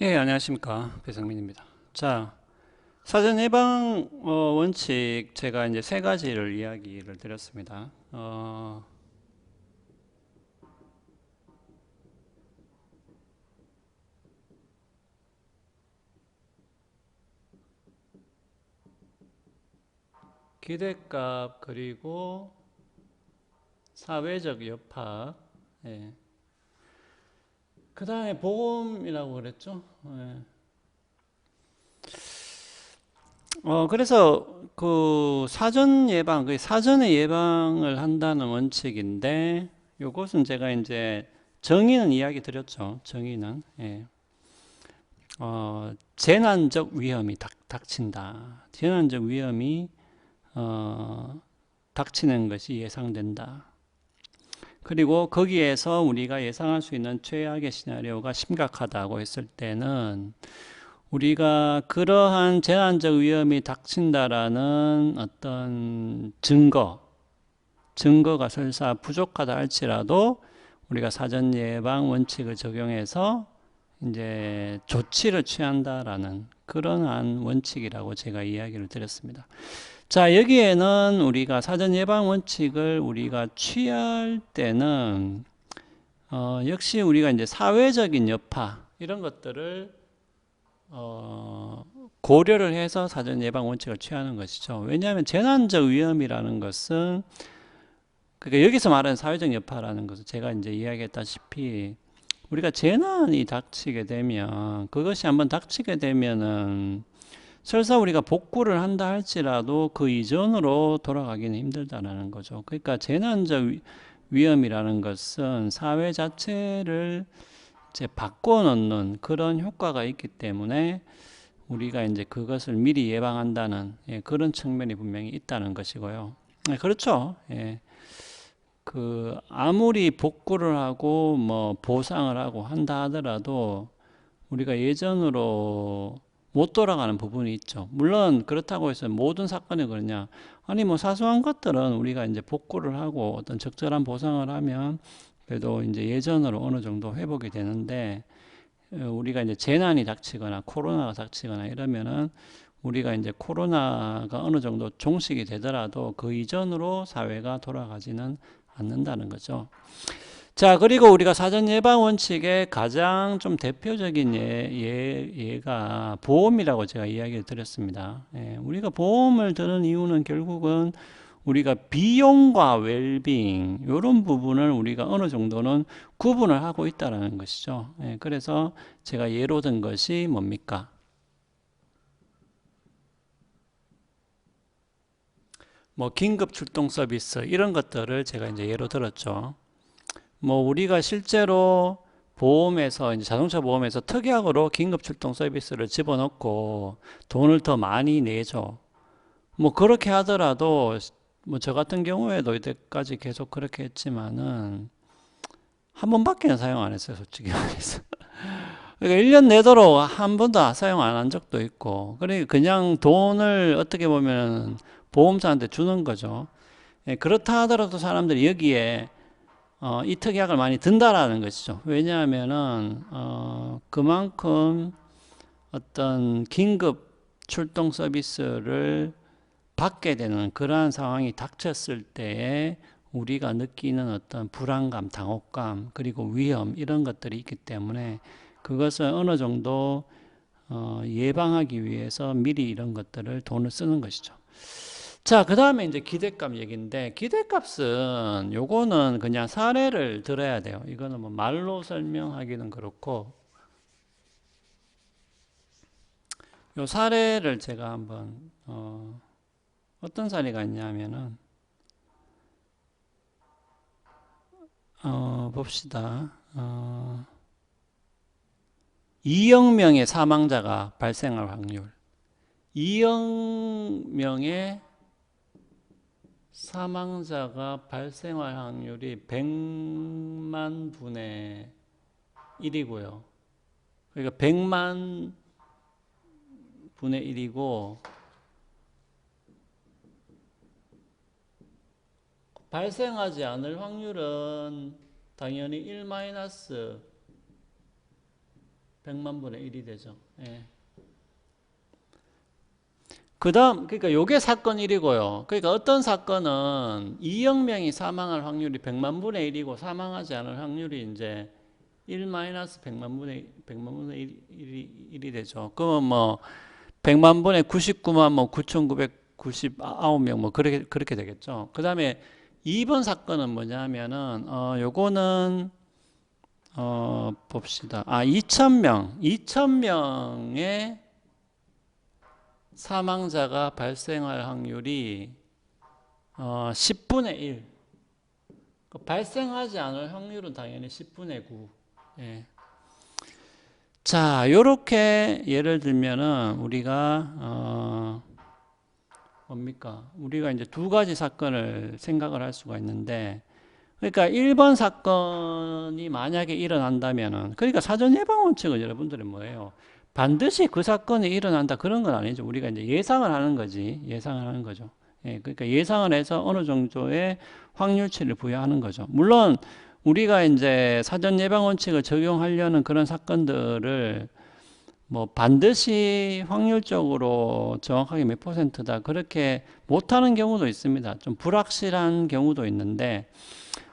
예, 안녕하십니까. 배성민입니다. 자, 사전 예방 원칙 제가 이제 세 가지를 이야기를 드렸습니다. 기대값 그리고 사회적 여파. 예. 그 다음에 보험이라고 그랬죠. 예. 그래서 그 사전 예방, 그 사전에 예방을 한다는 원칙인데, 요것은 제가 이제 정의는 이야기 드렸죠. 정의는. 예. 재난적 위험이 닥친다. 재난적 위험이 닥치는 것이 예상된다. 그리고 거기에서 우리가 예상할 수 있는 최악의 시나리오가 심각하다고 했을 때는 우리가 그러한 재난적 위험이 닥친다라는 어떤 증거가 설사 부족하다 할지라도 우리가 사전 예방 원칙을 적용해서 이제 조치를 취한다라는 그러한 원칙이라고 제가 이야기를 드렸습니다. 자, 여기에는 우리가 사전 예방 원칙을 우리가 취할 때는 역시 우리가 이제 사회적인 여파 이런 것들을 고려를 해서 사전 예방 원칙을 취하는 것이죠. 왜냐하면 재난적 위험이라는 것은 그러니까 여기서 말하는 사회적 여파라는 것은 제가 이제 이야기했다시피 우리가 재난이 닥치게 되면 그것이 한번 닥치게 되면은 설사 우리가 복구를 한다 할지라도 그 이전으로 돌아가기는 힘들다라는 거죠. 그러니까 재난적 위험이라는 것은 사회 자체를 이제 바꿔놓는 그런 효과가 있기 때문에 우리가 이제 그것을 미리 예방한다는 그런 측면이 분명히 있다는 것이고요. 그렇죠. 그 아무리 복구를 하고 뭐 보상을 하고 한다 하더라도 우리가 예전으로 못 돌아가는 부분이 있죠. 물론 그렇다고 해서 모든 사건이 그러냐? 아니 뭐 사소한 것들은 우리가 이제 복구를 하고 어떤 적절한 보상을 하면 그래도 이제 예전으로 어느 정도 회복이 되는데 우리가 이제 재난이 닥치거나 코로나가 닥치거나 이러면은 우리가 이제 코로나가 어느 정도 종식이 되더라도 그 이전으로 사회가 돌아가지는 않는다는 거죠. 자, 그리고 우리가 사전 예방 원칙의 가장 좀 대표적인 예가 보험이라고 제가 이야기를 드렸습니다. 우리가 보험을 드는 이유는 결국은 우리가 비용과 웰빙 이런 부분을 우리가 어느 정도는 구분을 하고 있다는 것이죠. 그래서 제가 예로 든 것이 뭡니까? 뭐 긴급 출동 서비스 이런 것들을 제가 이제 예로 들었죠. 뭐 우리가 실제로 보험에서 이제 자동차 보험에서 특약으로 긴급 출동 서비스를 집어넣고 돈을 더 많이 내죠. 뭐 그렇게 하더라도 뭐 저 같은 경우에도 이때까지 계속 그렇게 했지만은 한 번밖에는 사용 안 했어요, 솔직히 말해서. 그러니까 1년 내도록 한 번도 사용 안 한 적도 있고, 그러니까 그냥 돈을 어떻게 보면 보험사한테 주는 거죠. 그렇다 하더라도 사람들이 여기에 이 특약을 많이 든다라는 것이죠. 왜냐하면은 그만큼 어떤 긴급 출동 서비스를 받게 되는 그러한 상황이 닥쳤을 때에 우리가 느끼는 어떤 불안감, 당혹감, 그리고 위험 이런 것들이 있기 때문에 그것을 어느 정도 예방하기 위해서 미리 이런 것들을 돈을 쓰는 것이죠. 자, 그 다음에 이제 기대값 얘기인데, 기대값은 요거는 그냥 사례를 들어야 돼요. 이거는 뭐 말로 설명하기는 그렇고, 요 사례를 제가 한번, 어떤 사례가 있냐면은, 봅시다. 2억 명의 사망자가 발생할 확률. 2억 명의 사망자가 발생할 확률이 100만 분의 1이고요. 그러니까 100만 분의 1이고 발생하지 않을 확률은 당연히 1 마이너스 100만 분의 1이 되죠. 예. 그 다음, 그러니까 요게 사건 1이고요. 그러니까 어떤 사건은 이영명이 사망할 확률이 100만 분의 1이고 사망하지 않을 확률이 이제 1-100만 분의 1이 되죠. 그러면 뭐 100만 분의 99만 뭐 9,999명 뭐 그렇게 되겠죠. 그 다음에 2번 사건은 뭐냐면은 요거는 봅시다. 2,000명의 사망자가 발생할 확률이 10분의 1. 발생하지 않을 확률은 당연히 10분의 9. 예. 자, 요렇게 예를 들면은 우리가 뭡니까? 우리가 이제 두 가지 사건을 생각을 할 수가 있는데, 그러니까 1번 사건이 만약에 일어난다면은, 그러니까 사전 예방 원칙은 여러분들은 뭐예요? 반드시 그 사건이 일어난다 그런 건 아니죠. 우리가 이제 예상을 하는 거지. 예상을 하는 거죠. 예, 그러니까 예상을 해서 어느 정도의 확률치를 부여하는 거죠. 물론 우리가 이제 사전 예방 원칙을 적용하려는 그런 사건들을 뭐 반드시 확률적으로 정확하게 몇 %다 그렇게 못하는 경우도 있습니다. 좀 불확실한 경우도 있는데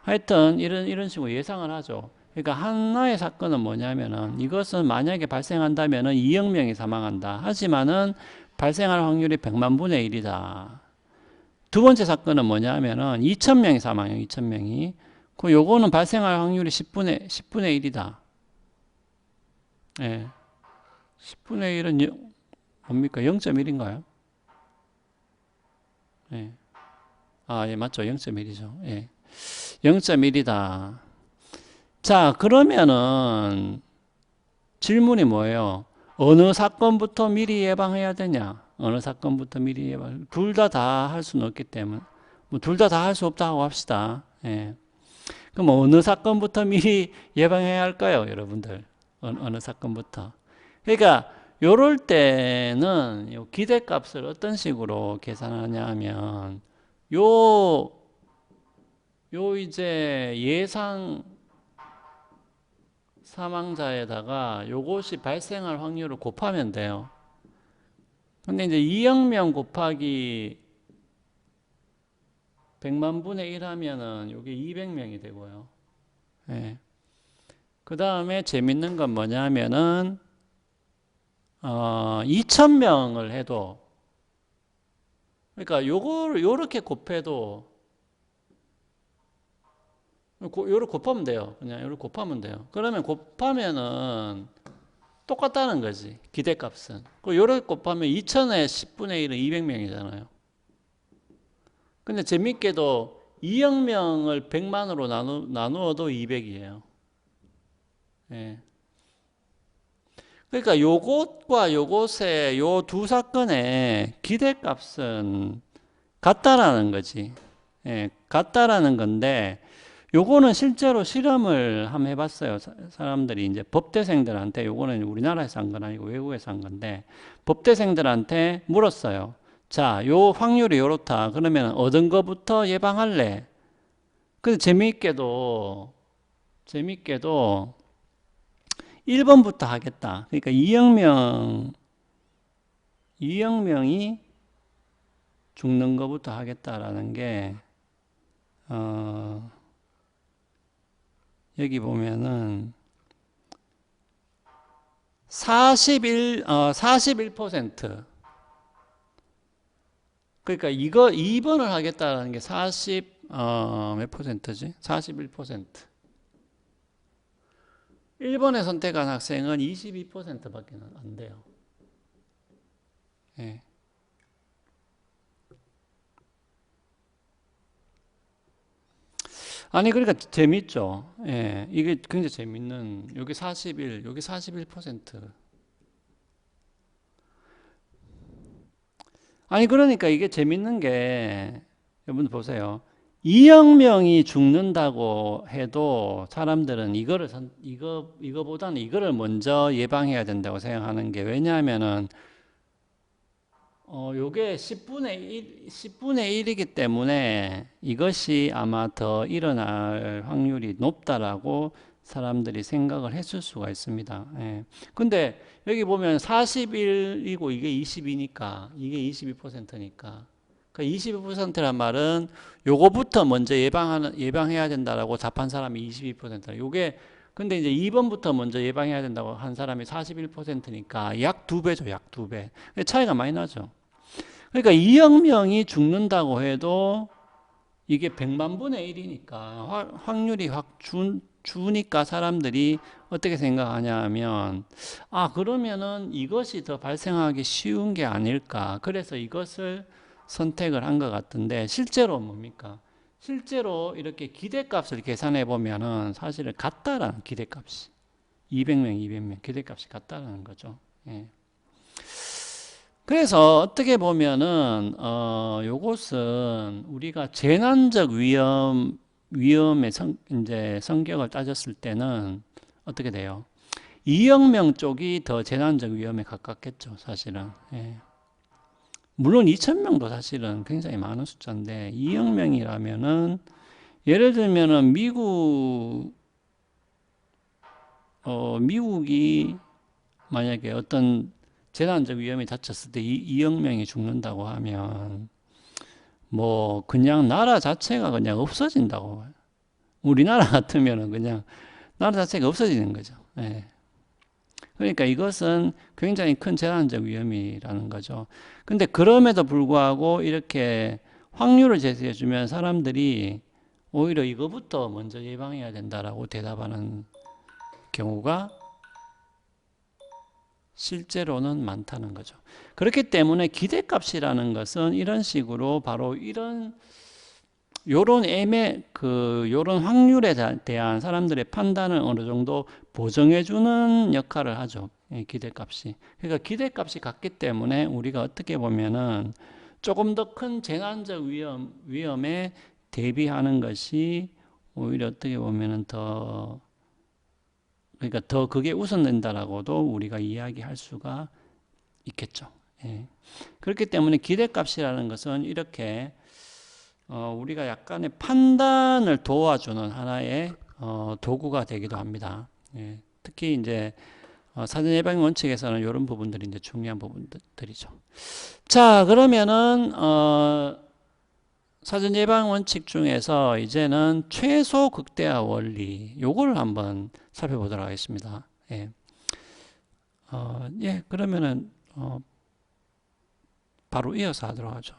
하여튼 이런 식으로 예상을 하죠. 그러니까 하나의 사건은 뭐냐면은 이것은 만약에 발생한다면은 2억 명이 사망한다. 하지만은 발생할 확률이 100만 분의 1이다. 두 번째 사건은 뭐냐면은 2,000명이 사망해요. 2,000명이. 그 요거는 발생할 확률이 10분의 1이다. 예. 10분의 1은 뭡니까? 0.1인가요? 예. 예, 맞죠. 0.1이죠. 예. 0.1이다. 자, 그러면은 질문이 뭐예요? 어느 사건부터 미리 예방해야 되냐? 어느 사건부터 미리 예방? 둘 다 할 수는 없기 때문에. 뭐 둘 다 할 수 없다고 합시다. 예. 그럼 어느 사건부터 미리 예방해야 할까요, 여러분들? 어느 사건부터? 그러니까 요럴 때는 요 기대값을 어떤 식으로 계산하냐 하면 요 이제 예상 사망자에다가 요것이 발생할 확률을 곱하면 돼요. 근데 이제 2억 명 곱하기 100만 분의 1 하면은 요게 200명이 되고요. 예. 그 다음에 재밌는 건 뭐냐면은 2,000명을 해도, 그러니까 요렇게 곱해도, 요렇게 곱하면 돼요. 그냥 요렇게 곱하면 돼요. 그러면 곱하면은 똑같다는 거지. 기대값은. 요렇게 곱하면 2,000에 10분의 1은 200명이잖아요. 근데 재밌게도 2억 명을 100만으로 나누어도 200이에요. 예. 그러니까 요것과 요것의 요 두 사건의 기대값은 같다라는 거지. 예, 같다라는 건데, 요거는 실제로 실험을 한번 해봤어요. 사람들이 이제 법대생들한테, 요거는 우리나라에서 한 건 아니고 외국에서 한 건데, 법대생들한테 물었어요. 자, 요 확률이 요렇다. 그러면 얻은 거부터 예방할래? 근데 재미있게도 1번부터 하겠다. 그러니까 2억 명이 죽는 것부터 하겠다라는 게, 여기 보면은 41%. 그러니까 이거 2번을 하겠다라는 게 몇 %지? 41%. 1번에 선택한 학생은 22%밖에 안 돼요. 예. 아니, 그러니까 재밌죠. 예. 이게 굉장히 재밌는, 여기 41, 여기 41%. 아니, 그러니까 이게 재밌는 게, 여러분 보세요. 2억 명이 죽는다고 해도 사람들은 이거보다는 이거를 먼저 예방해야 된다고 생각하는 게, 왜냐하면은, 요게 10분의 1이기 때문에 이것이 아마 더 일어날 확률이 높다라고 사람들이 생각을 했을 수가 있습니다. 예. 근데 여기 보면 41이고 이게 22니까 이게 22%니까 그러니까 22%란 말은 요거부터 먼저 예방해야 된다라고 답한 사람이 22%라. 요게 근데 이제 2번부터 먼저 예방해야 된다고 한 사람이 41%니까 약 2배죠, 약 2배. 차이가 많이 나죠. 그러니까 2억 명이 죽는다고 해도 이게 100만 분의 1이니까 확률이 확 주니까 사람들이 어떻게 생각하냐 하면 그러면은 이것이 더 발생하기 쉬운 게 아닐까. 그래서 이것을 선택을 한 것 같은데 실제로 뭡니까? 실제로 이렇게 기대값을 계산해 보면은 사실은 같다라는 기대값이 200명, 200명 기대값이 같다라는 거죠. 예. 그래서 어떻게 보면은 요것은 우리가 재난적 위험의 이제 성격을 따졌을 때는 어떻게 돼요? 2억 명 쪽이 더 재난적 위험에 가깝겠죠, 사실은. 예. 물론 2천 명도 사실은 굉장히 많은 숫자인데 2억 명이라면은 예를 들면은 미국이 만약에 어떤 재난적 위험이 닥쳤을 때 2억 명이 죽는다고 하면 뭐 그냥 나라 자체가 그냥 없어진다고. 우리나라 같으면은 그냥 나라 자체가 없어지는 거죠. 예. 그러니까 이것은 굉장히 큰 재난적 위험이라는 거죠. 근데 그럼에도 불구하고 이렇게 확률을 제시해 주면 사람들이 오히려 이거부터 먼저 예방해야 된다라고 대답하는 경우가 실제로는 많다는 거죠. 그렇기 때문에 기대값이라는 것은 이런 식으로 바로 요런 요런 확률에 대한 사람들의 판단을 어느 정도 보정해주는 역할을 하죠. 기대값이. 그러니까 기대값이 같기 때문에 우리가 어떻게 보면은 조금 더 큰 재난적 위험에 대비하는 것이 오히려 어떻게 보면은 그러니까 더 그게 우선된다라고도 우리가 이야기할 수가 있겠죠. 예. 그렇기 때문에 기대값이라는 것은 이렇게 우리가 약간의 판단을 도와주는 하나의 도구가 되기도 합니다. 예. 특히 이제 사전 예방 원칙에서는 이런 부분들이 이제 중요한 부분들이죠. 자, 그러면은 사전 예방 원칙 중에서 이제는 최소 극대화 원리 요걸 한번 살펴보도록 하겠습니다. 예. 그러면은 바로 이어서 하도록 하죠.